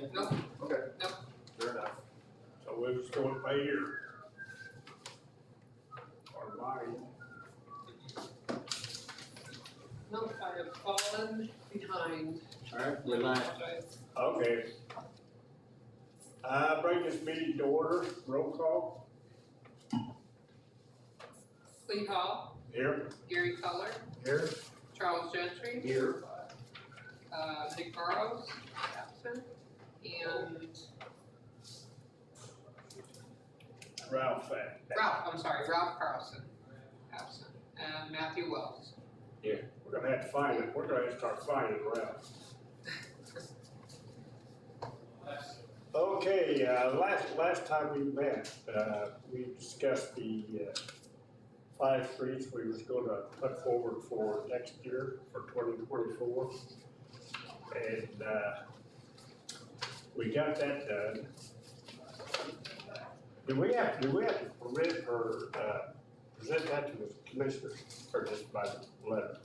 anything? Nope. Okay. Nope. Fair enough. So we're just gonna pay here. Or mine. Nope, I have fallen behind. All right, we're live. Apologize. Okay. Bring this meeting to order, roll call, Lee Hall, here. Gary Culler, Here? Charles Gentry, Here. Nick Burrows, absent, and Ralph. Ralph Carlson, absent, and Matthew Wells. We're gonna have to find it, we're gonna have to start finding Ralph. Okay, last time we met, we discussed the 5 streets we was gonna put forward for next year, for 2024. And we got that done. Do we have to permit or present that to the commissioners, or just by letter?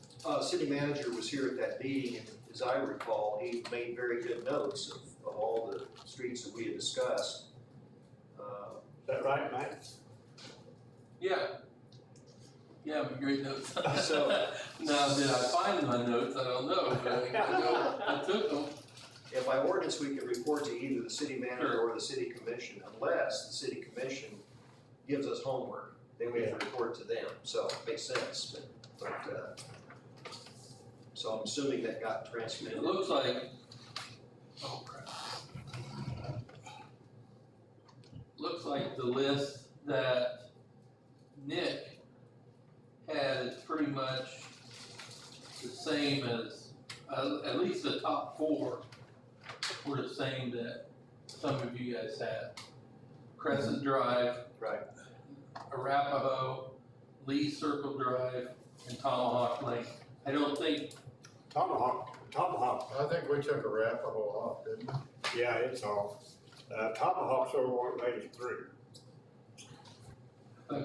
City manager was here at that meeting, and as I recall, he made very good notes of all the streets that we had discussed. Is that right, Mike? Yeah. Yeah, great notes. So- Now, did I find my notes? I don't know, but I know I took them. And by ordinance, we can report to either the city manager Sure. or the city commission, unless the city commission gives us homework, then we have to report to them, so it makes sense, but so I'm assuming that got It transmitted. looks like, oh crap. Looks like the list that Nick had is pretty much the same as, at least the top 4 were the same that some of you guys had. Crescent Drive, Right. Arapahoe, Lee Circle Drive, and Tomahawk Lane. I don't think, Tomahawk, I think we took a Arapahoe off, didn't we? yeah, it's all. Tomahawk's the one that made it through.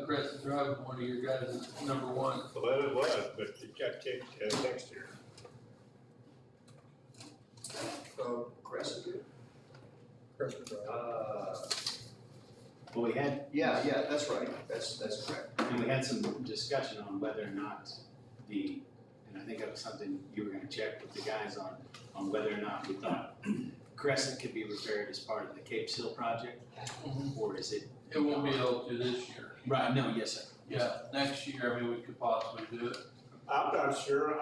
Crescent Drive was one of your guys' number 1. Well, it was, but it got kicked next year. So, Crescent? Christmas Drive. Well, we had, Yeah, that's right, that's correct. and we had some discussion on whether or not and I think that was something you were gonna check with the guys on whether or not we thought Crescent could be repaired as part of the Cape Seal project, or is it? It won't be able to this year. Right, no, yes, sir. Yeah, next year, I mean, we could possibly do it. I'm not sure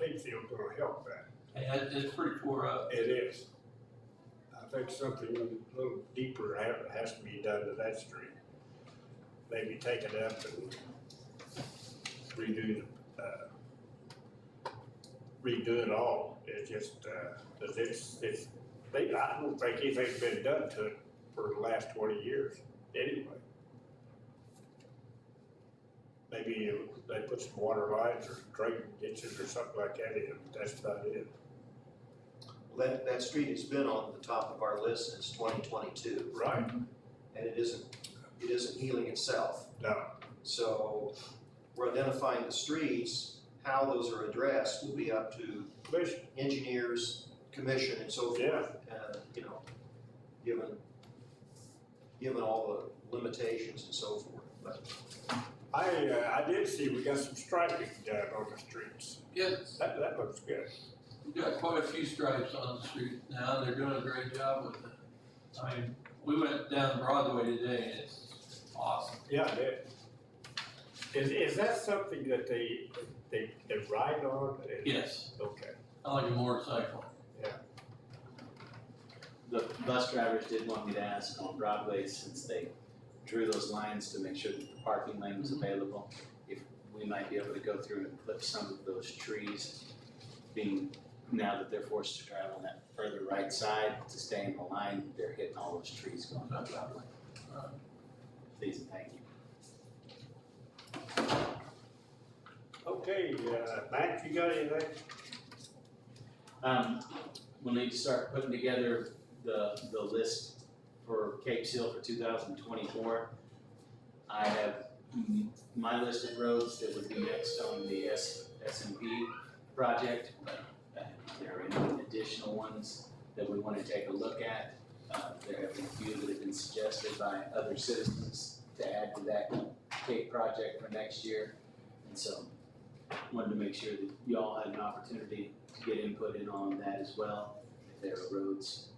Cape Field's gonna help that. And it's pretty tore up. It is. I think something a little deeper has to be done to that street. Maybe take it up and redo it all. It's just, I don't think anything's been done to it for the last 20 years, anyway. Maybe they put some water lines or drain ditches or something like that in, but that's about it. That street has been on the top of our list since 2022, Right? and it isn't healing itself. No. So we're identifying the streets, how those are addressed will be up to Commission. engineers, commission and so forth. Given all the limitations and so forth, but I did see we got some striping done on the streets. Yes, That looks good. we've got quite a few stripes on the street now, and they're doing a great job with it. I mean, we went down Broadway today, and it's awesome. Yeah, it is. Is that something that they ride on? Yes, Okay. I like a motorcycle. The bus drivers did want me to ask on Broadway, since they drew those lines to make sure that the parking lane was available, if we might be able to go through and clip some of those trees, being now that they're forced to drive on that further right side to stay in the line, they're hitting all those trees going up Broadway. Please and thank you. Okay, Matt, you got anything? We'll need to start putting together the list for Cape Seal for 2024. I have my list of roads that would be next on the S&P project. There are any additional ones that we wanna take a look at. There have been a few that have been suggested by other citizens to add to that Cape project for next year. And so, wanted to make sure that y'all had an opportunity to get input in on that as well, if there are roads.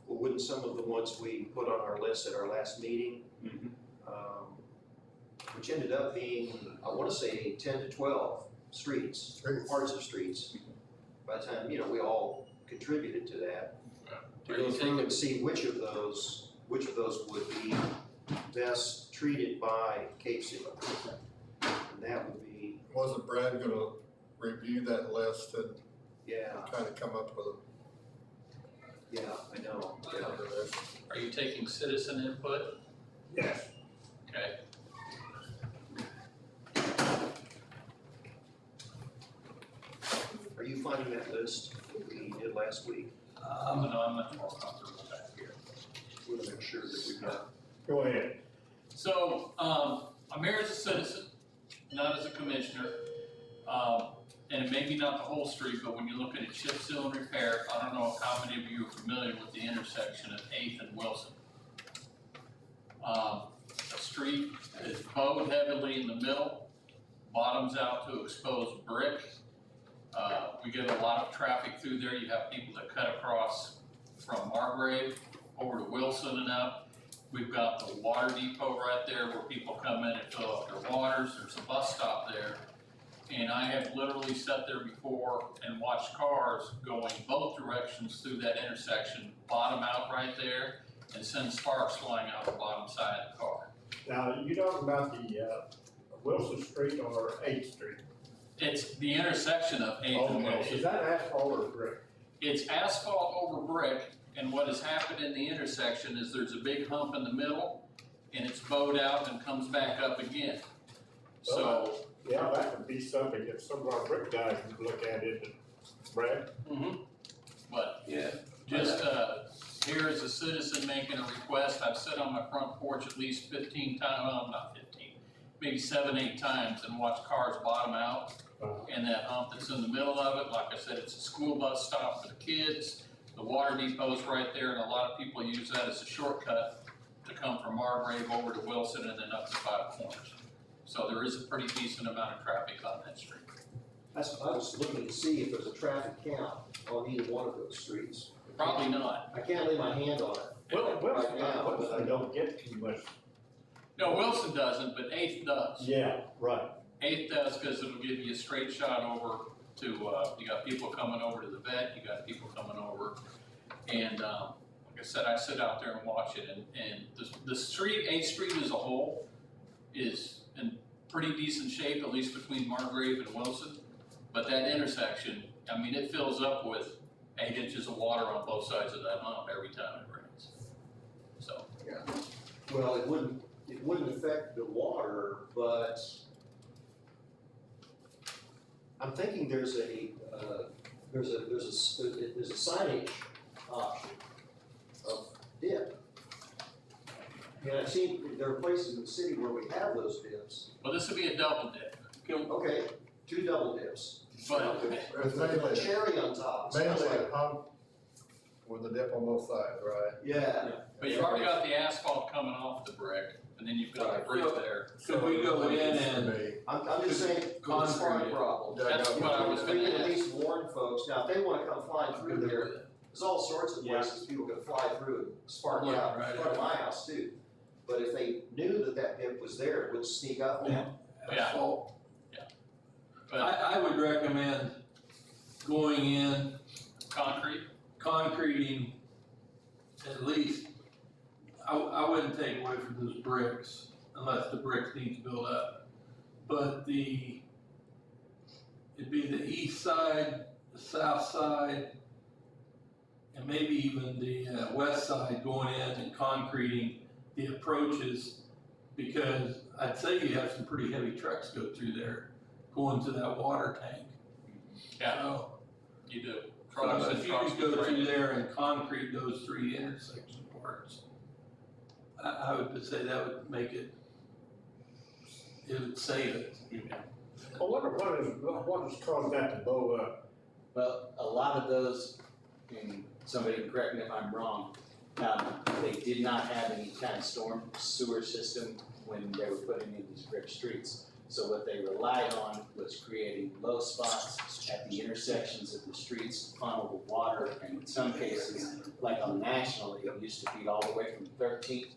Well, wouldn't some of the ones we put on our list at our last meeting, which ended up being, I wanna say 10 to 12 streets, Streets. parts of streets. By the time, we all contributed to that. To Are go you through and see which of those would be best treated by Cape Seal. And that would be, Wasn't Brad gonna review that list and yeah, try to come up with yeah, I know, a yeah. better list? Are you taking citizen input? Yes. Okay. Are you finding that list that we did last week? I'm much more comfortable back here. We want to make sure that we've got, Go ahead. So, I'm here as a citizen, not as a commissioner. And maybe not the whole street, but when you're looking at chip seal and repair, I don't know how many of you are familiar with the intersection of 8th and Wilson. The street is bowed heavily in the middle, bottoms out to exposed brick. We get a lot of traffic through there. You have people that cut across from Margrave over to Wilson and up. We've got the water depot right there where people come in and fill up their waters. There's a bus stop there. And I have literally sat there before and watched cars going both directions through that intersection, bottom out right there, and send sparks flying out the bottom side of the car. Now, you talking about the Wilson Street or 8th Street? It's the intersection of 8th and Okay, Wilson. is that asphalt or brick? It's asphalt over brick, and what has happened in the intersection is there's a big hump in the middle, and it's bowed out and comes back up again. So, Yeah, that would be something that some of our brick guys would look at it, Brad. but Yeah. just, here as a citizen making a request, I've sat on my front porch at least 15 times, well, not 15, maybe 7, 8 times and watched cars bottom out. And that hump that's in the middle of it, like I said, it's a school bus stop for the kids. The water depot's right there, and a lot of people use that as a shortcut to come from Margrave over to Wilson and then up to Five Corners. So there is a pretty decent amount of traffic on that street. I was looking to see if there's a traffic count on either one of those streets. Probably not. I can't lay my hand on it. Well, Right now, but Wilson don't get too much. No, Wilson doesn't, but 8th does. Yeah, right. 8th does because it'll give you a straight shot over to, you got people coming over to the vet, you got people coming over. And, like I said, I sit out there and watch it, and the street, 8th Street as a whole is in pretty decent shape, at least between Margrave and Wilson. But that intersection, I mean, it fills up with 8 inches of water on both sides of that hump every time it rains. So, Well, it wouldn't affect the water, but I'm thinking there's a signage option of dip. And I've seen, there are places in the city where we have those dips. well, this would be a double dip, Okay, 2 double dips. but It's With a mainly, cherry on top. Sounds mainly like- a hump with a dip on both sides, right? Yeah. But you've already got the asphalt coming off the brick, and then you've got the brick there. Could we go in and I'm just saying, for the spark Concrete. problem. That's what I was If gonna we can at ask. least warn folks, now if they wanna come flying through there, there's all sorts of places people can fly through and spark Yeah, out in right. front of my house too. But if they knew that that dip was there, it would sneak up on them. Yeah. asphalt. But I would recommend going in, concrete, concreting at least. I wouldn't take away from those bricks unless the bricks need to build up. But it'd be the east side, the south side, and maybe even the west side going in and concreting the approaches, because I'd say you have some pretty heavy trucks go through there, going to that water tank. yeah, So, you do. so Trucks and if you trucks could go with through trailers. there and concrete those 3 intersection parts, I would just say that would make it would save it. I wonder what has caused that to blow up. Well, a lot of those, in somebody can correct me if I'm wrong, they did not have any kind of storm sewer system when they were putting in these brick streets. So what they relied on was creating low spots at the intersections of the streets, funnel the water, and in some cases, like on National, it used to feed all the way from 13th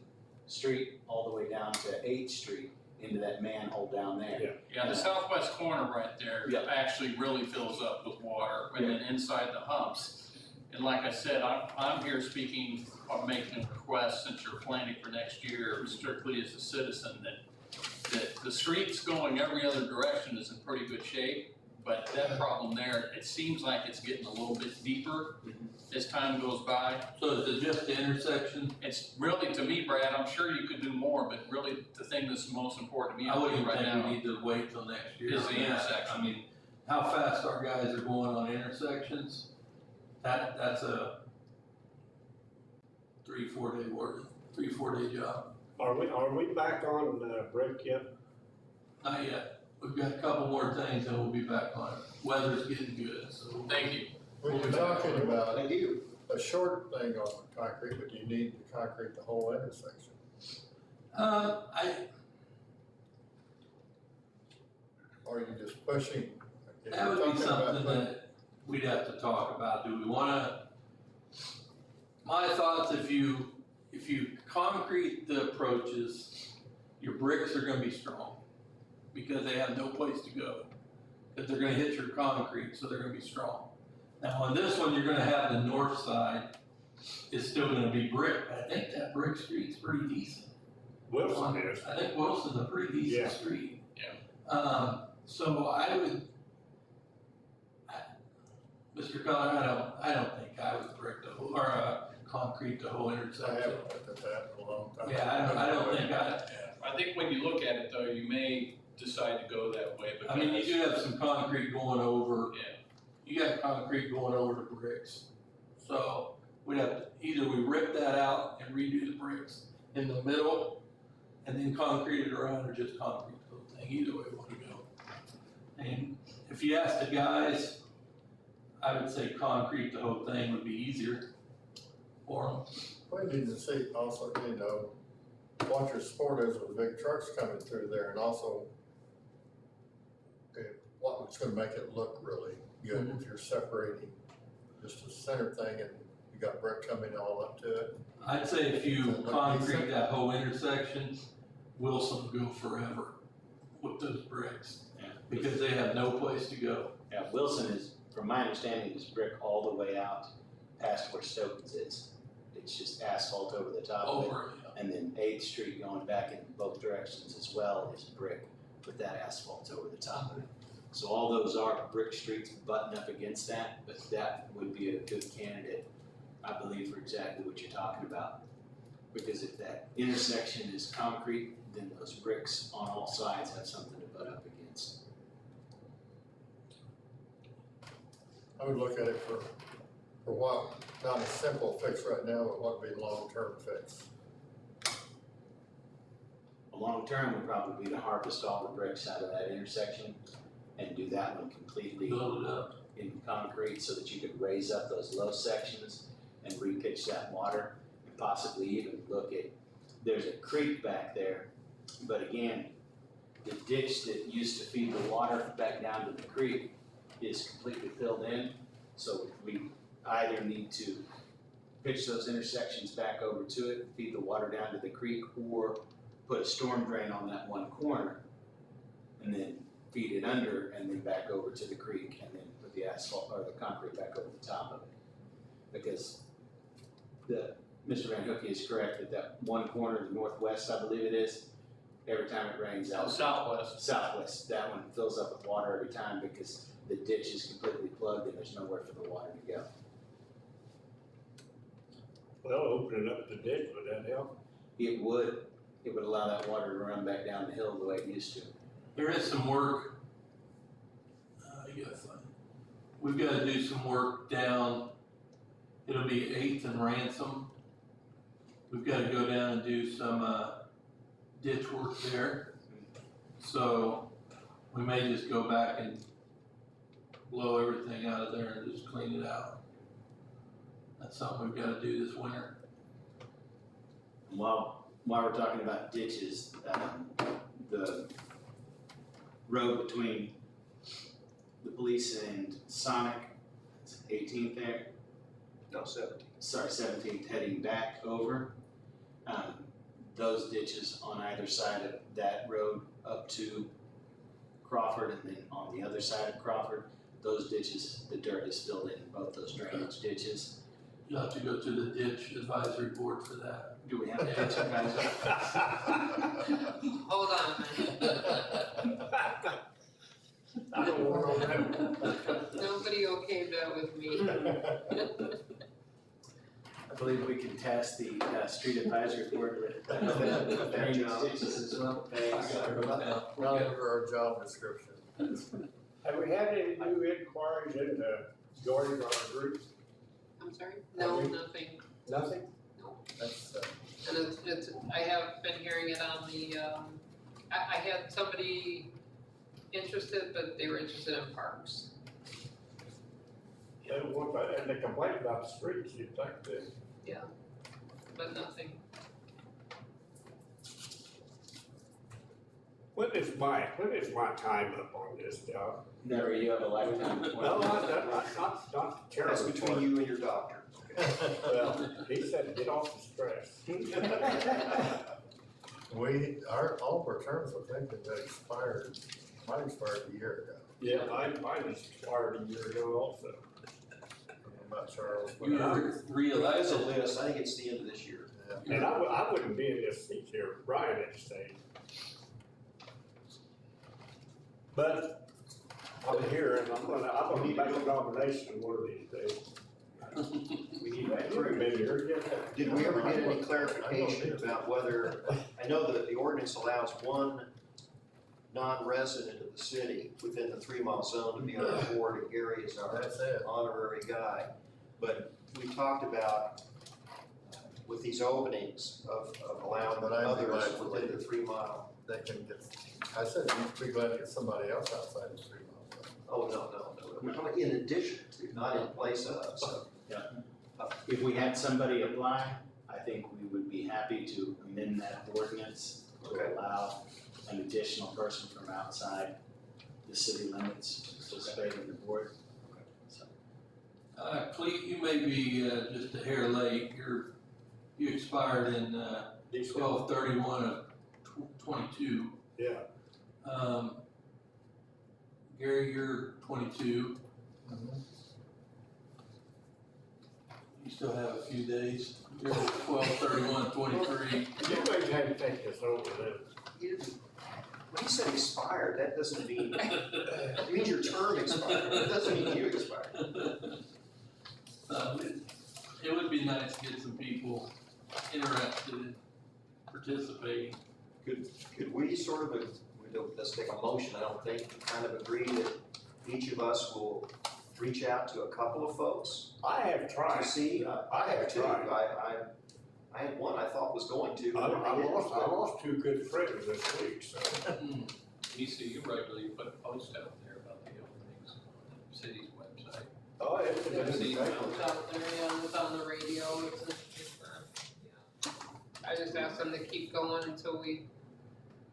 Street all the way down to 8th Street into that manhole down there. Yeah. Yeah, the southwest corner right there Yeah. actually really fills up with water, and then inside the humps. And like I said, I'm here speaking or making a request, since you're planning for next year, strictly as a citizen, that the streets going every other direction is in pretty good shape, but that problem there, it seems like it's getting a little bit deeper as time goes by. So is it just the intersection? It's really, to me, Brad, I'm sure you could do more, but really the thing that's most important to me I wouldn't right think now we need to wait till next year. is the on that. intersection. I mean, how fast our guys are going on intersections, that's a 3-4 day work, 3-4 day job. Are we back on, brick yet? Not yet. We've got a couple more things and we'll be back on it. Weather's getting good, so. Thank you. When you're talking about Thank you. a short thing on concrete, but you need to concrete the whole intersection. Or are you just pushing? If That you're would be talking about something putting- that we'd have to talk about. Do we wanna, my thoughts, if you concrete the approaches, your bricks are gonna be strong because they have no place to go. Cause they're gonna hit your concrete, so they're gonna be strong. Now, on this one, you're gonna have the north side is still gonna be brick. I think that brick street's pretty decent. Wilson is. I think Wilson's a pretty Yeah. decent street. Yeah. So I would, Mr. Cullen, I don't think I would brick the whole, or, concrete the whole I intersection. haven't looked at that in a long time. Yeah, I don't think I think when you look at it though, you may decide to go that way, but. I mean, you do have some concrete going over. Yeah. You got concrete going over the bricks. So we'd have to, either we rip that out and redo the bricks in the middle and then concrete it around, or just concrete the whole thing, either way we wanna go. And if you ask the guys, I would say concrete the whole thing would be easier for them. We need to see also, what your sport is with big trucks coming through there, and also what's gonna make it look really good if you're separating just a center thing and you got brick coming all up to it. I'd say if you Does it look concrete decent? that whole intersection, Wilson will go forever with those bricks. Yeah. Because they have no place to go. Yeah, Wilson is, from my understanding, is brick all the way out past where Stokens is. It's just asphalt over the top of it. Over, And then 8th Street going back in both directions as well is brick with that asphalt over the top of it. So all those are brick streets button up against that, but that would be a good candidate, I believe, for exactly what you're talking about. Because if that intersection is concrete, then those bricks on all sides have something to butt up against. I would look at it for what, not a simple fix right now, but what would be a long-term fix. A long term would probably be to harvest all the bricks out of that intersection and do that one completely build it up. in concrete so that you could raise up those low sections and repitch that water and possibly even look at, there's a creek back there, but again, the ditch that used to feed the water back down to the creek is completely filled in, so we either need to pitch those intersections back over to it, feed the water down to the creek, or put a storm drain on that one corner and then feed it under and then back over to the creek and then put the asphalt or the concrete back over the top of it. Because Mr. Van Hook is correct that that one corner, the northwest, I believe it is, every time it rains out. Southwest. Southwest, that one fills up with water every time because the ditch is completely plugged and there's nowhere for the water to go. Well, opening up the ditch, would that help? It would allow that water to run back down the hill the way it used to. There is some work. Yes, we've got to do some work down. It'll be 8th and Ransom. We've got to go down and do some ditch work there. So we may just go back and blow everything out of there and just clean it out. That's something we've gotta do this winter. While we're talking about ditches, the road between the police and Sonic, it's 18th there, No, 17. sorry, 17th heading back over. Those ditches on either side of that road up to Crawford and then on the other side of Crawford, those ditches, the dirt is filled in both those drainage ditches. You'll have to go to the ditch advisory board for that. Do we have a ditch advisory? Hold on a minute. I don't want to know. Nobody okayed that with me. I believe we can task the street advisory board with drainage ditches as well. Not under our job description. Have we had any new inquiries into joining our group? I'm sorry? No, nothing. Nothing? That's, And it's, I have been hearing it on the, I had somebody interested, but they were interested in parks. And they complain about the streets, you'd think that. But nothing. When is my time up on this job? Never, you have a lifetime. No, not the terrible That's between part. you and your doctor. Well, he said, get off the stress. all of our terms, I think, that expired, might have expired a year ago. Yeah, mine expired a year ago also. I'm not sure. You were There's a reelected. list, I think it's the end of this year. Yeah. And I wouldn't be in this seat here, Brian had to say. But I'm here and I'm gonna make a nomination one of these days. We need You've been here, yeah. Did we ever get any clarification about whether, I know that the ordinance allows one non-resident of the city within the 3-mile zone to be on the board, and Gary is our That's it. honorary guy. But we talked about with these openings of allowing But I'd be others glad to within the leave. 3-mile. They can get, I said, you'd be glad to get somebody else outside the 3 miles. Oh, no. We're talking in addition to, not in place of, so. If we had somebody apply, I think we would be happy to amend that ordinance to Okay. allow an additional person from outside the city limits to participate in the board. So, Clete, you may be, just a hair late. You expired in, 12/31 of 22. Yeah. Gary, you're 22. You still have a few days. You're 12/31/23. You may have to take this over then. When he said expired, that doesn't mean, it means your term expired, it doesn't mean you expired. It would be nice to get some people interested in participating. Could we sort of, let's take a motion, I don't think, kind of agree that each of us will reach out to a couple of folks I have tried. to see? I have too. tried. I had one I thought was going to. I but I didn't. lost 2 good friends this week, so. You see, you regularly put a post out there about the openings on the city's website. Oh, it's Yeah, I've seen It's out there, yeah, it's on the radio, yeah. I just asked them to keep going until we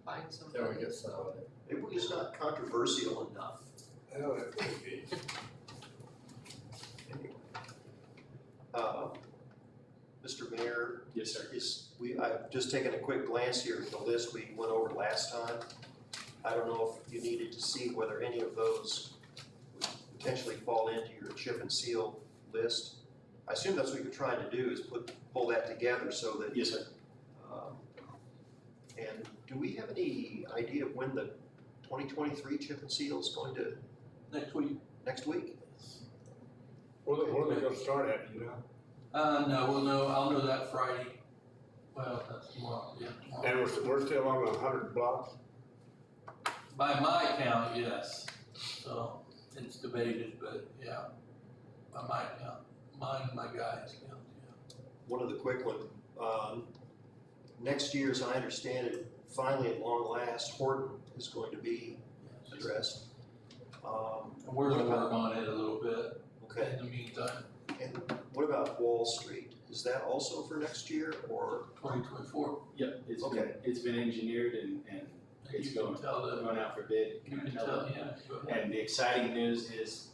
find something. Till we get somebody. It was just not controversial enough. Oh, it could be. Anyway. Mr. Mayor, yes, sir. I've just taken a quick glance here at the list we went over last time. I don't know if you needed to see whether any of those would potentially fall into your chip and seal list. I assume that's what you're trying to do, is pull that together so that. Yes, sir. And do we have any idea of when the 2023 chip and seal is going to, Next week. next week? Where are they gonna start at, you know? No, I'll know that Friday. Well, that's tomorrow, yeah, tomorrow. And we're still on 100 blocks? By my count, yes. So it's debated, but yeah, by my count, mine, my guys' count, yeah. One of the quick ones, next year, as I understand it, finally at long last, Horton is going to be addressed. And we're gonna work on it a little bit Okay, in the meantime. and What about Wall Street? Is that also for next year or? 2024. Yep, Okay. it's been engineered and it's You can going, tell that, going out for bid. you can tell, yeah, go ahead. And the exciting news is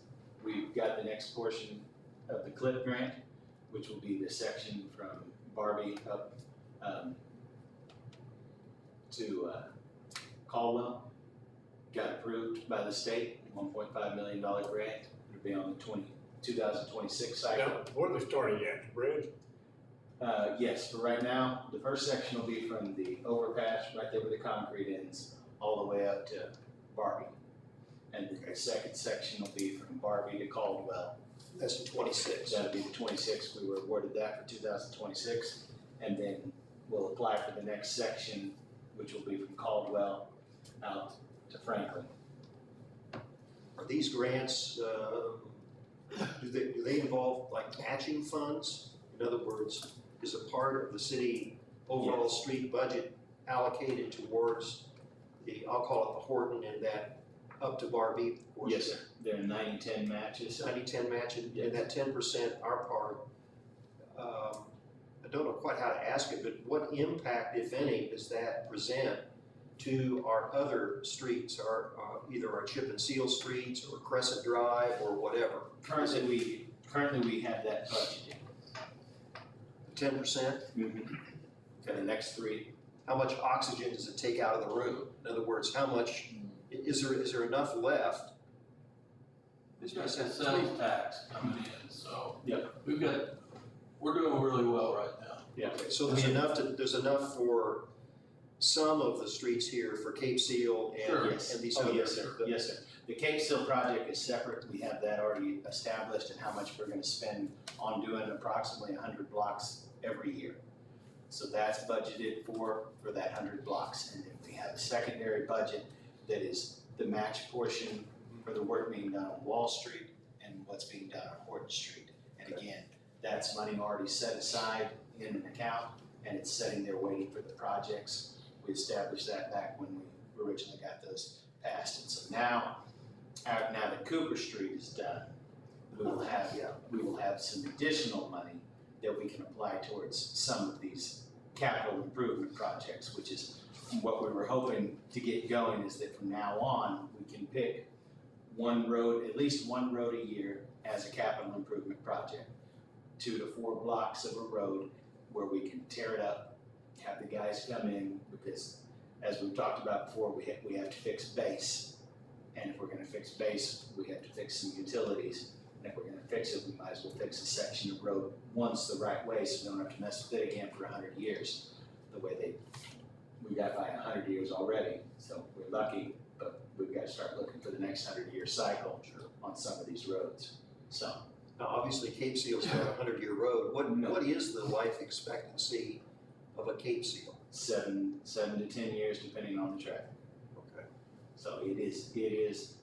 we've got the next portion of the CLIP grant, which will be the section from Barbie up to Caldwell. Got approved by the state, $1.5 million grant. It'll be on the 2026 cycle. Now, what are they starting at, the bridge? Yes, for right now, the first section will be from the overpass, right there where the concrete ends, all the way up to Barbie. And then the second section will be from Barbie to Caldwell. That's in 26. That'll be the 26, we were awarded that for 2026. And then we'll apply for the next section, which will be from Caldwell out to Franklin. Are these grants, do they involve like matching funds? In other words, is a part of the city overall street budget allocated towards the, I'll call it the Horton and that up to Barbie portion? Yes, sir. They're 90-10 matches. 90-10 match, and Yes. that 10%, our part, I don't know quite how to ask it, but what impact, if any, does that present to our other streets, our, either our chip and seal streets or Crescent Drive or whatever? Currently we have that budgeted. 10%? For the next three. How much oxygen does it take out of the room? In other words, how much, is there enough left? We've got the sales tax coming in, so. Yep. We're doing really well right now. Yeah. Okay, so there's enough for some of the streets here for Cape Seal Sure. and these Oh, other. yes, sir. Yes, sir. The Cape Seal project is separate. We have that already established and how much we're gonna spend on doing approximately 100 blocks every year. So that's budgeted for that 100 blocks. And then we have a secondary budget that is the match portion for the work being done on Wall Street and what's being done on Horton Street. And again, that's money already set aside in an account and it's sitting there waiting for the projects. We established that back when we originally got those passed. And so now that Cooper Street is done, we will have some additional money that we can apply towards some of these capital improvement projects, which is what we were hoping to get going, is that from now on, we can pick one road, at least one road a year as a capital improvement project. 2 to 4 blocks of a road where we can tear it up, have the guys come in, because as we've talked about before, we have to fix base. And if we're gonna fix base, we have to fix some utilities. And if we're gonna fix it, we might as well fix a section of road once the right way, so we don't have to mess with it again for 100 years. The way we got by 100 years already, so we're lucky, but we've got to start looking for the next 100-year cycle on some of these roads, so. Now, obviously, Cape Seal's got a 100-year road. No. What is the life expectancy of a Cape Seal? 7 to 10 years, depending on the traffic. Okay. So it is,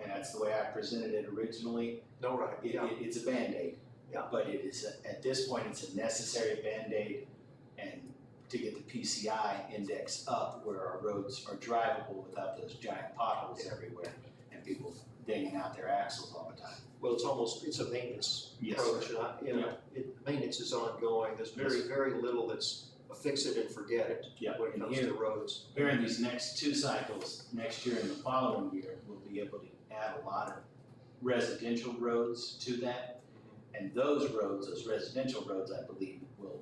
and that's the way I presented it originally. No, right, yeah. It's a Band-Aid. Yeah. But it is, at this point, it's a necessary Band-Aid, and to get the PCI index up where our roads are drivable without those giant potholes everywhere and people dinging out their axles all the time. Well, it's a maintenance Yes, approach, and maintenance is ongoing. There's very little that's a fix it and forget it Yeah, when it and comes here- to roads. During these next 2 cycles, next year and the following year, we'll be able to add a lot of residential roads to that. And those roads, those residential roads, I believe, will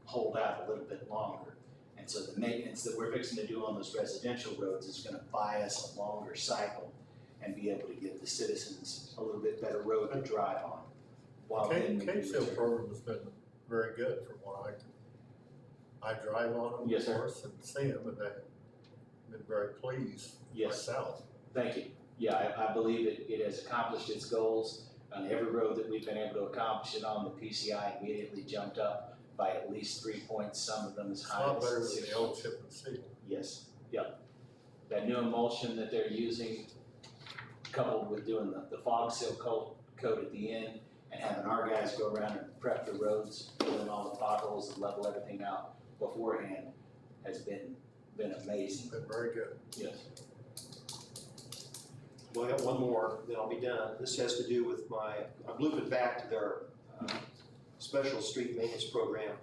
hold out a little bit longer. And so the maintenance that we're fixing to do on those residential roads is gonna buy us a longer cycle and be able to give the citizens a little bit better road to drive on. While then we Cape do Seal return. program has been very good from what I drive on them, Yes, of sir. course, and see them, and I've been very pleased Yes. myself. Thank you. Yeah, I believe it has accomplished its goals. On every road that we've been able to accomplish it on, the PCI immediately jumped up by at least 3 points, some of them as It's a high lot as better than 6 the old points. chip and seal. Yes, yep. That new emulsion that they're using, coupled with doing the fog seal coat at the end, and having our guys go around and prep the roads, fill in all the potholes and level everything out beforehand, has been amazing. Been very good. Yes. Well, I got one more, then I'll be done. This has to do with I'm looping back to their special street maintenance program.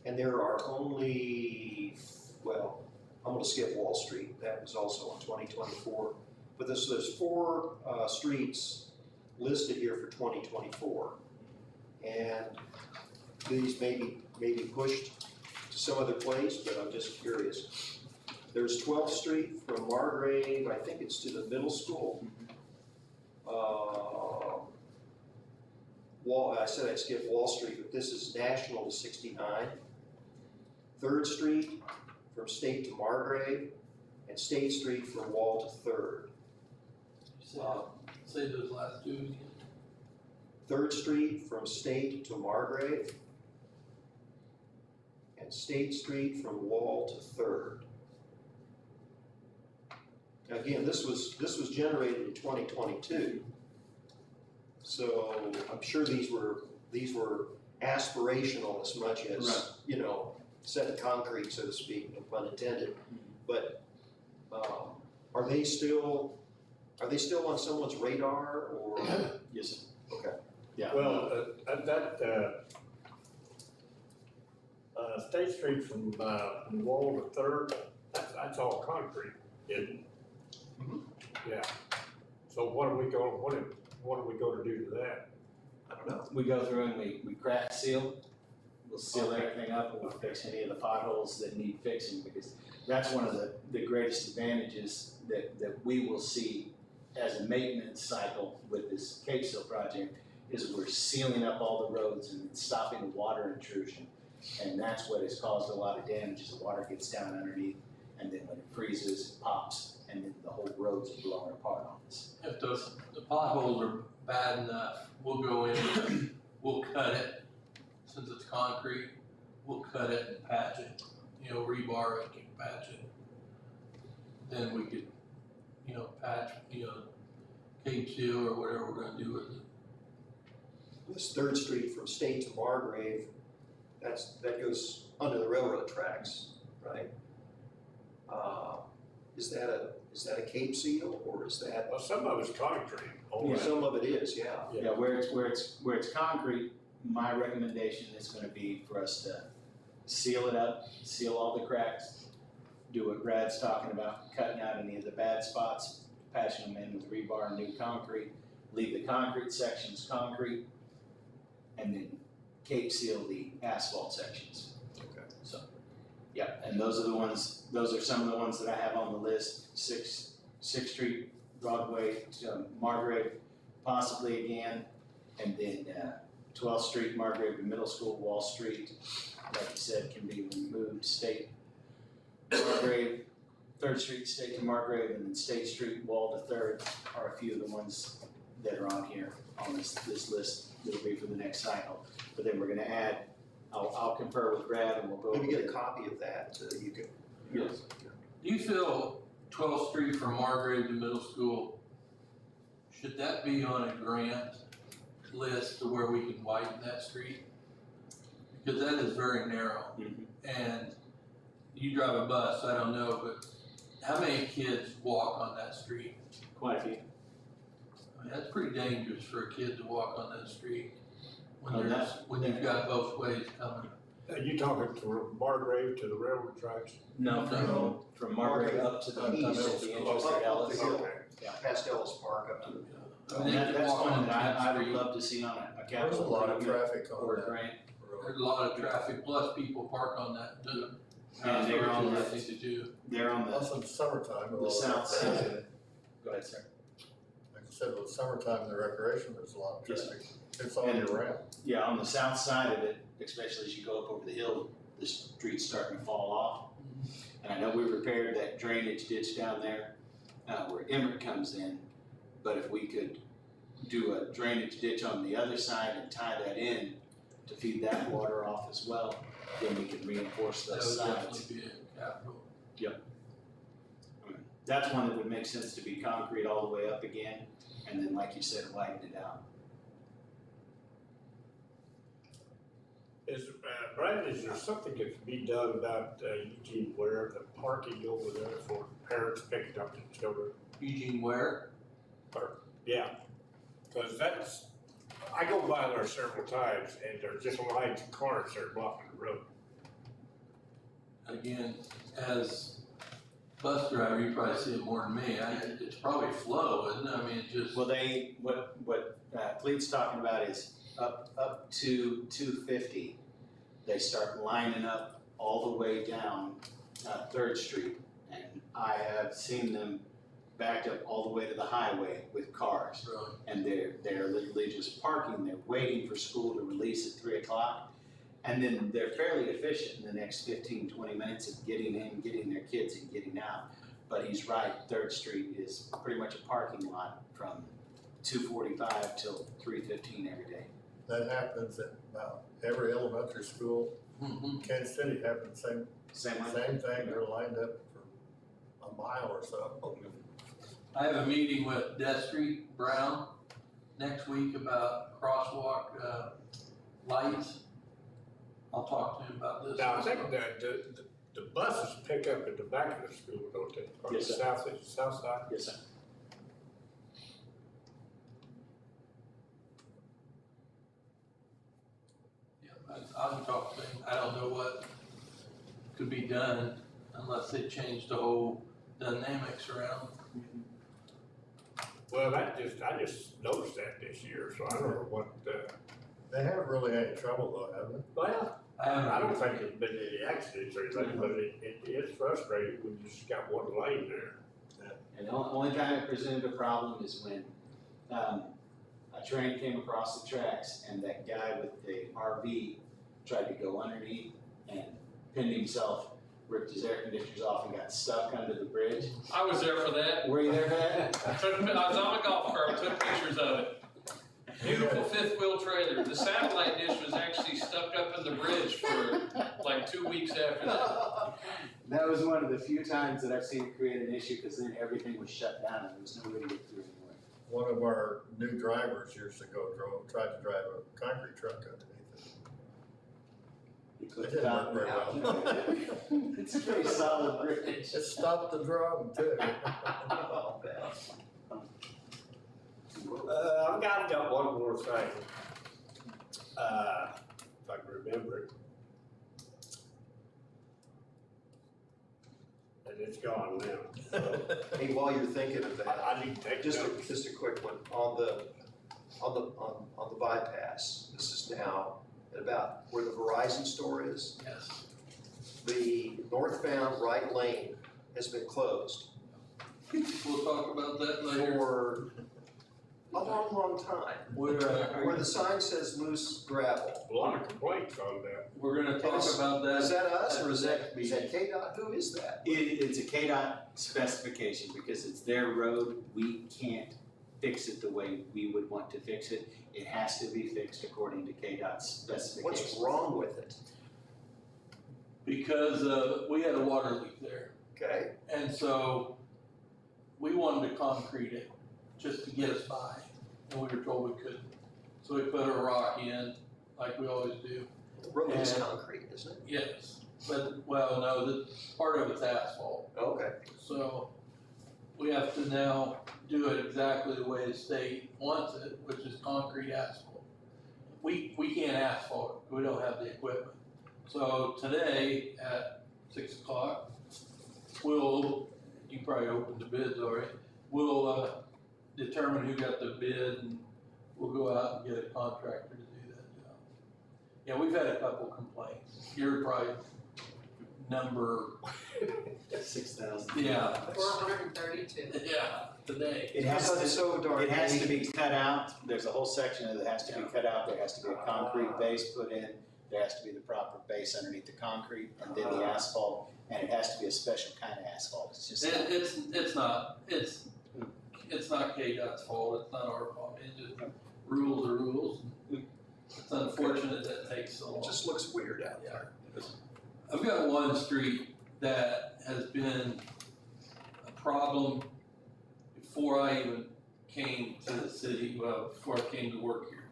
And there are only, well, I'm gonna skip Wall Street, that was also in 2024. But there's 4 streets listed here for 2024. And these may be pushed to some other place, but I'm just curious. There's 12th Street from Margrave, I think it's to the middle school. I said I'd skip Wall Street, but this is National to 69. 3rd Street from State to Margrave, and State Street from Wall to 3rd. Say those last two again. 3rd Street from State to Margrave, and State Street from Wall to 3rd. Now again, this was generated in 2022. So I'm sure these were aspirational as much as, Right. you know, set in concrete, so to speak, no pun intended. But are they still on someone's radar, or? Yes, sir. Okay. Yeah. Well, State Street from Wall to 3rd, that's all concrete, isn't it? Mhm. Yeah. So what are we gonna do to that? I don't know. We go through and we crack seal, we'll seal everything up and we'll fix any of the potholes that need fixing, because that's one of the greatest advantages that we will see as a maintenance cycle with this Cape Seal project, is we're sealing up all the roads and stopping the water intrusion. And that's what has caused a lot of damage, is the water gets down underneath, and then when it freezes, it pops, and then the whole road's blowing apart on us. If the potholes are bad enough, we'll go in, we'll cut it, since it's concrete, we'll cut it and patch it, rebar it, and patch it. Then we could, patch, Cape Seal or whatever we're gonna do with it. This 3rd Street from State to Margrave, that goes under the railroad tracks, right? Is that a Cape Seal, or is that? Well, some of it's concrete. Well, some of it is, yeah. Yeah, where it's concrete, my recommendation is gonna be for us to seal it up, seal all the cracks, do what Brad's talking about, cutting out any of the bad spots, patching them in with rebar and new concrete, leave the concrete sections concrete, and then Cape Seal the asphalt sections. Okay. So, yeah, and those are some of the ones that I have on the list. 6th Street, Broadway, to Margrave, possibly again, and then 12th Street, Margrave to Middle School, Wall Street, like you said, can be removed. State, Margrave, 3rd Street, State to Margrave, and then State Street, Wall to 3rd are a few of the ones that are on here, on this list that'll be for the next cycle. But then we're gonna add, I'll confer with Brad and we'll go over Maybe get a the- copy of that, you can. Yes. Do you feel 12th Street from Margrave to Middle School, should that be on a grant list to where we can widen that street? Because that is very narrow, Mhm. and you drive a bus, I don't know, but how many kids walk on that street? Quite a few. I mean, that's pretty dangerous for a kid to walk on that street when Oh, when you've got both ways coming. Are you talking to Margrave to the railroad tracks? No, No. from Margrave up to the East. entrance at Up the Ellis. hill. Okay. Past Ellis Park up to the. I mean, they can That's walk on one that I would street. love to see on a There's a capital lot of improvement traffic on or a that grant. road. There's a lot of traffic, plus people park on that, too. And they're on That's the, what they do. they're on Plus in the summertime. the well, south side. Go ahead, sir. Like I said, with summertime in the recreation, there's a lot of Yes, traffic. It's all year round. Yeah, on the south side of it, especially as you go up over the hill, the street's starting to fall off. And I know we repaired that drainage ditch down there, where Emmett comes in, but if we could do a drainage ditch on the other side and tie that in to feed that water off as well, then we could reinforce That those would sides. definitely be a capital. That's one that would make sense to be concrete all the way up again, and then like you said, widen it out. Brad, is there something that can be done about Eugene Ware, the parking over there for parents picking up their children? Eugene Ware? Yeah, because that's, I go by there several times and there's just lines of cars that are blocking the road. Again, as bus driver, you probably see it more than me, it's probably flow, isn't it? I mean, it just. Well, what Cleet's talking about is up to 250, they start lining up all the way down Third Street. And I have seen them backed up all the way to the highway with cars. Really? And they're literally just parking, they're waiting for school to release at 3 o'clock. And then they're fairly efficient in the next 15, 20 minutes of getting in, getting their kids and getting out. But he's right, Third Street is pretty much a parking lot from 2:45 till 3:15 every day. That happens at about every elementary school. Mhm. Kansas City happens the Same way? same thing, they're lined up for a mile or so. I have a meeting with Destry Brown next week about crosswalk, lights. I'll talk to him about this. Now, I think that the buses pick up at the back of the school, don't they? On the Yes, sir. south side? Yes, sir. Yeah, I can talk to him. I don't know what could be done unless they change the whole dynamics around. Well, I just noticed that this year, so I don't know what, They haven't really had any trouble though, have they? well, I haven't. I don't think there's been any accidents or anything, but it is frustrating when you just got one lane there. And the only time it presented a problem is when a train came across the tracks and that guy with the RV tried to go underneath and pinned himself, ripped his air conditioners off and got stuck under the bridge. I was there for that. Were you there for that? I was on my golf cart, took pictures of it. Beautiful fifth wheel trailer. The satellite dish was actually stuck up in the bridge for like 2 weeks after that. That was one of the few times that I've seen it create an issue because then everything was shut down and there was no way to get through anymore. One of our new drivers years ago tried to drive a concrete truck underneath it. You It click didn't the work top very well. It's a pretty solid bridge. It stopped the drum too. I've got one more thing. If I can remember it. And it's gone now. So, Hey, while you're thinking of that, I need to take just notes. just a quick one, on the bypass, this is now at about where the Verizon store is. Yes. The northbound right lane has been closed We'll talk about that later. for a long time. We're, Where the sign says loose gravel. A lot of complaints on that. we're gonna talk about Is that. that us or is that KDOT? Who is that? It's a KDOT specification because it's their road. We can't fix it the way we would want to fix it. It has to be fixed according to KDOT's specifications. What's wrong with it? Because, we had a water leak there. Okay, And so we wanted to concrete it just to get us by, and we were told we couldn't. So we put a rock in, like we always do. the road is And- concrete, isn't it? Yes, but, well, no, the, part of it's asphalt. Okay, So we have to now do it exactly the way the state wants it, which is concrete asphalt. We can't asphalt it, we don't have the equipment. So today at 6 o'clock, you probably opened the bids already, we'll determine who got the bid and we'll go out and get a contractor to do that job. Yeah, we've had a couple complaints. You're probably number, 6,000. yeah, 432. yeah, today. It has Because to, it's so darn it has to big. be cut out. There's a whole section of it that has to be cut out. There has to be a concrete base put in. There has to be the proper base underneath the concrete and then the asphalt. And it has to be a special kind of asphalt. It's just. It's not KDOT's fault, it's not our fault, it just, rules are rules. It's unfortunate that takes so long. It just looks weird out there. I've got one street that has been a problem before I even came to the city, well, before I came to work here.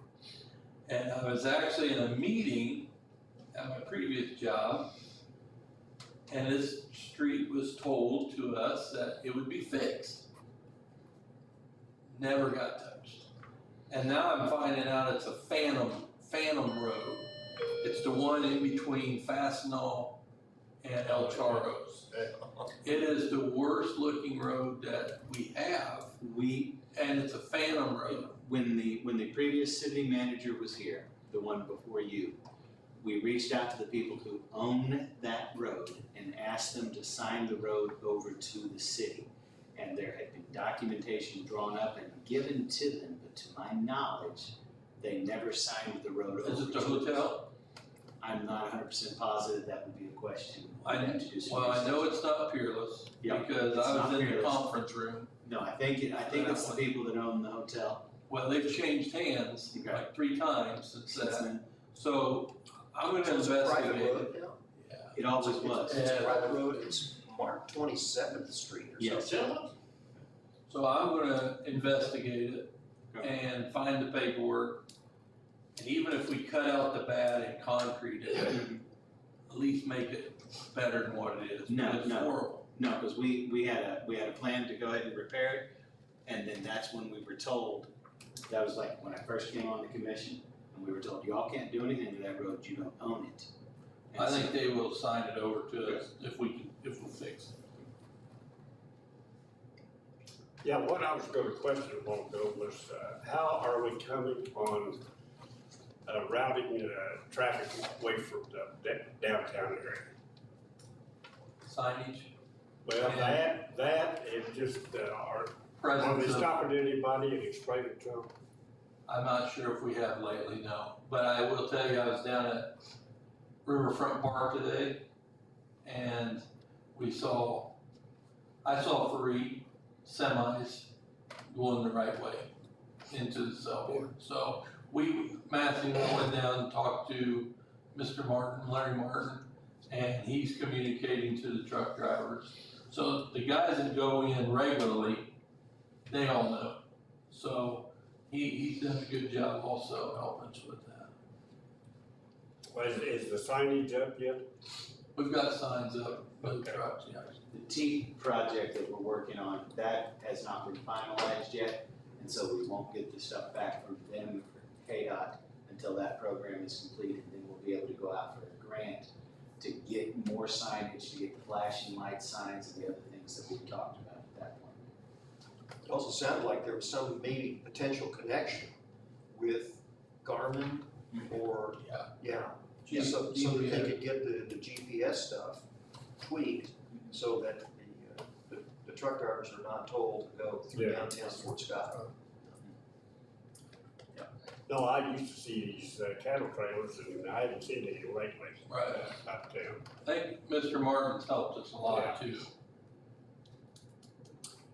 And I was actually in a meeting at my previous job, and this street was told to us that it would be fixed. Never got touched. And now I'm finding out it's a phantom road. It's the one in between Fastenal and El Charros. It is the worst looking road that we have, and it's a phantom road. When the previous city manager was here, the one before you, we reached out to the people who own that road and asked them to sign the road over to the city. And there had been documentation drawn up and given to them, but to my knowledge, they never signed the road over to us. Is it the hotel? I'm not 100% positive. That would be a question. I I'd have to do some Well, I research. know it's not Peerless, Yeah, because it's I not was in the Peerless. conference room. No, I think it's the people that own the hotel. Well, they've changed hands Okay. like 3 times since Since that, then, so I'm gonna So it's a private investigate road it. now? Yeah. it always was. It's a private road, it's marked 27th Street or Yes. something. So I'm gonna investigate it Okay. and find the paperwork. And even if we cut out the bad and concrete it, at least make it better than what it is. No, It's no. horrible. No, because we had a plan to go ahead and repair it, and then that's when we were told, that was like when I first came on the commission, and we were told, y'all can't do anything to that road, you don't own it. And I so- think they will sign it over to us if we fix it. Yeah, what I was gonna question a while ago was, how are we coming on, routing, traffic away from the downtown area? Signage, Well, that is just, are we presence of, stopping anybody and explaining to them? I'm not sure if we have lately, no. But I will tell you, I was down at Riverfront Park today, and I saw 3 semis going the right way into the Selborne. So Matthew and I went down and talked to Mr. Martin, Larry Martin, and he's communicating to the truck drivers. So the guys that go in regularly, they all know. So he's done a good job also helping us with that. Well, is the signage up yet? We've got signs up for the Okay. trucks, yeah. The T project that we're working on, that has not been finalized yet, and so we won't get the stuff back from them, for KDOT, until that program is completed, then we'll be able to go out for a grant to get more signage, to get the flashing light signs and the other things that we talked about at that point. It also sounded like there was some maybe potential connection with Garmin or, yeah, so that they could get the GPS stuff tweaked so that the truck drivers are not told to go through Yeah. downtown Fort Scott. No, I used to see these cattle trailers and I haven't seen any lately. Right. Out there. I think Mr. Martin's helped us a lot too.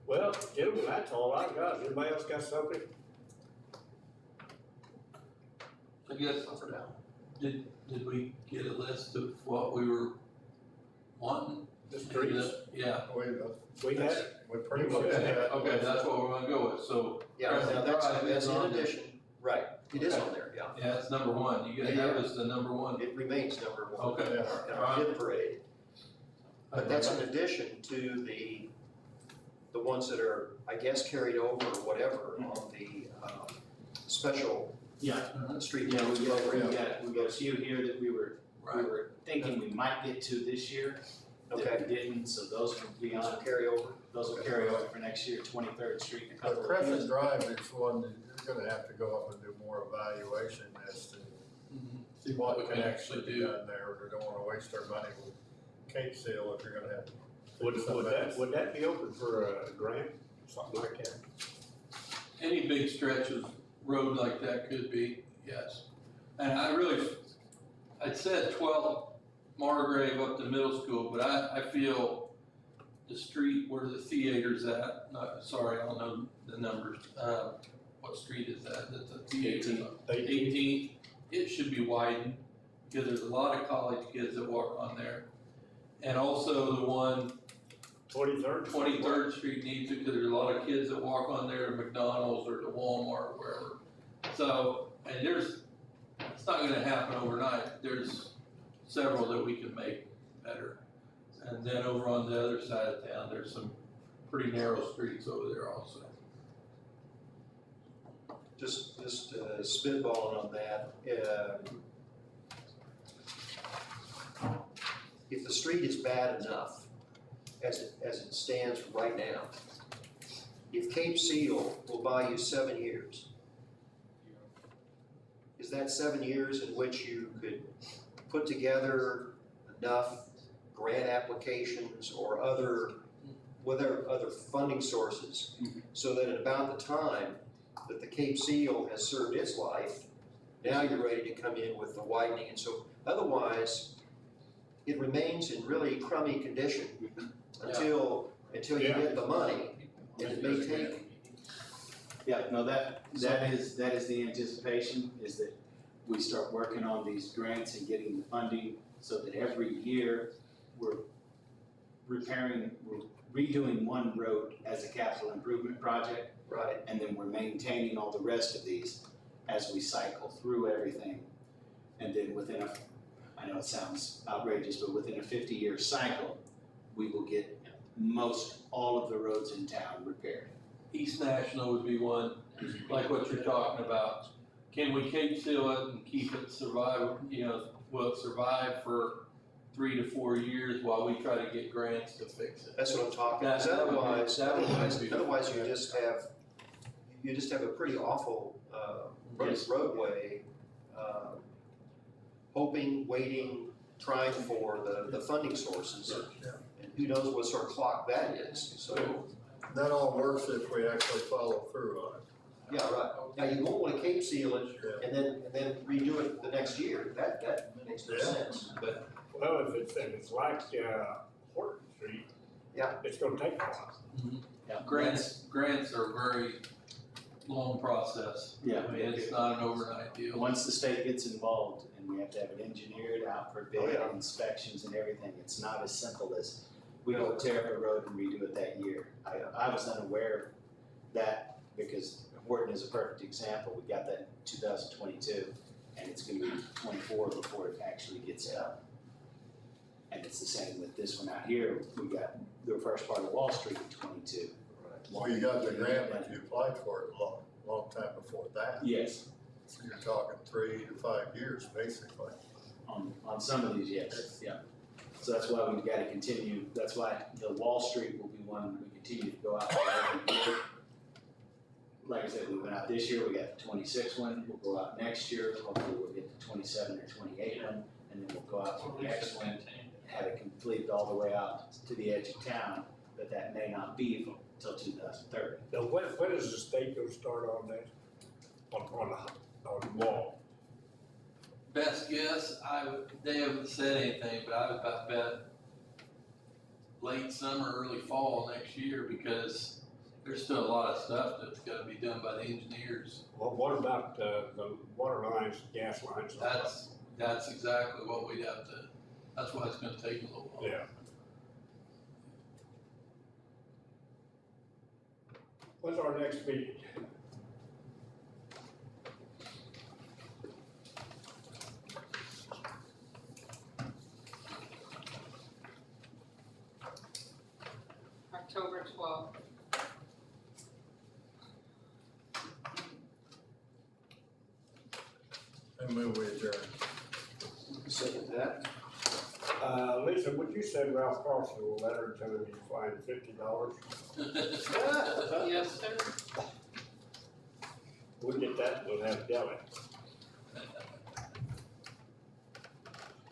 Well, gentlemen, that's all I got. Anybody else got something? I guess, did we get a list of what we were wanting? The streets. Yeah, We had, We pretty much Okay. had. okay, that's what we're gonna go with, so, Yeah, Crescent now Drive that's is in on there. addition, right, it is Okay. on there, yeah. yeah, it's number 1, you gotta have us the number 1. It remains number 1. Okay. In our hit parade. But that's in addition to the ones that are, I guess, carried over or whatever on the, special Yeah, street. yeah, we program. got a few here that we were Right, thinking we might get to this year, that Okay, we didn't, so those will be those will on, carry over. those will carry over for next year, 23rd Street and a couple But of Crescent things. Drive is one that you're gonna have to go up and do more evaluation as to see what we what can can actually actually be do. done there. We don't wanna waste our money with cake sale if you're gonna have. to would do something else. would that be open for a grant, something like that? Any big stretch of road like that could be, yes. And I'd said 12th Margrave up to middle school, but I feel the street where the theater's at, sorry, I don't know the numbers, what street is that, that's a theater. 18th, it should be widened, because there's a lot of college kids that walk on there. And also the one 23rd? 23rd Street needs it, because there's a lot of kids that walk on there to McDonald's or to Walmart, or wherever. So, and it's not gonna happen overnight, there's several that we can make better. And then over on the other side of town, there's some pretty narrow streets over there also. just spitballing on that, if the street is bad enough, as it stands right now, if Cape Seal will buy you 7 years, is that 7 years in which you could put together enough grant applications or other funding sources, so that at about the time that the Cape Seal has served its life, now you're ready to come in with the widening, and so otherwise, it remains in really crummy condition until you get the money, and it may take. Yeah, no, that is the anticipation, is that we start working on these grants and getting the funding so that every year we're redoing one road as a capital improvement project. Right. And then we're maintaining all the rest of these as we cycle through everything. And then I know it sounds outrageous, but within a 50-year cycle, we will get most all of the roads in town repaired. East National would be one, like what you're talking about. Can we Cape Seal it and keep it survive, will it survive for 3 to 4 years while we try to get grants to fix it? That's what I'm talking about. That would be- Otherwise you just have a pretty awful Yes. roadway, hoping, waiting, trying for the funding sources. Yeah. And who knows what sort of clock that is, so, That all works if we actually follow through on it. yeah, right. Now, you won't want to Cape Seal it Yeah. and then redo it the next year, that makes no Yeah. sense, but, Well, if it's like, Horton Street. Yeah. It's gonna take a while. Yeah. Grants are a very long process. Yeah. I mean, it's not an overnight deal. Once the state gets involved and we have to have it engineered out for bid, Oh, yeah. inspections and everything, it's not as simple as we go tear up a road and redo it that year. I was unaware of that because Horton is a perfect example. We got that in 2022 and it's gonna be 24 before it actually gets done. And it's the same with this one out here. We got the first part of Wall Street in 22. Well, you got the grant, but you applied for it a long time before that. Yes, So you're talking 3 to 5 years, basically. on some of these, yes, yeah. So that's why we've gotta continue, that's why the Wall Street will be one we continue to go out for every year. Like I said, we went out this year, we got the 26 one, we'll go out next year, hopefully we'll get the 27 or 28 one, and then we'll go out for the next one, have it completed all the way out to the edge of town, but that may not be until 2030. Now, when is the state gonna start on that? On the wall? Best guess, they haven't said anything, but I would about bet late summer, early fall next year, because there's still a lot of stuff that's gotta be done by the engineers. Well, what about, the water lines, gas lines? and all that? That's exactly what we'd have to, that's why it's gonna take a little while. Yeah. When's our next meeting? October 12th. And move we adjourn. second that. Lisa, would you send Ralph Carlson a letter telling him he's fined $50? Yes, sir. We'll get that, we'll have Delhi.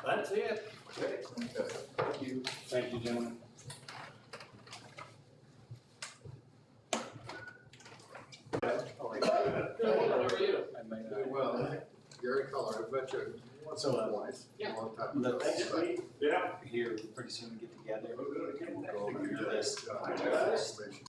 That's it. Okay, Okay. thank you. Thank you, gentlemen. How are you? Well, Gary Collar, I bet you once or twice. Yeah. Long time. Let's Yeah. here pretty soon get together. We'll We'll go over your list. Information.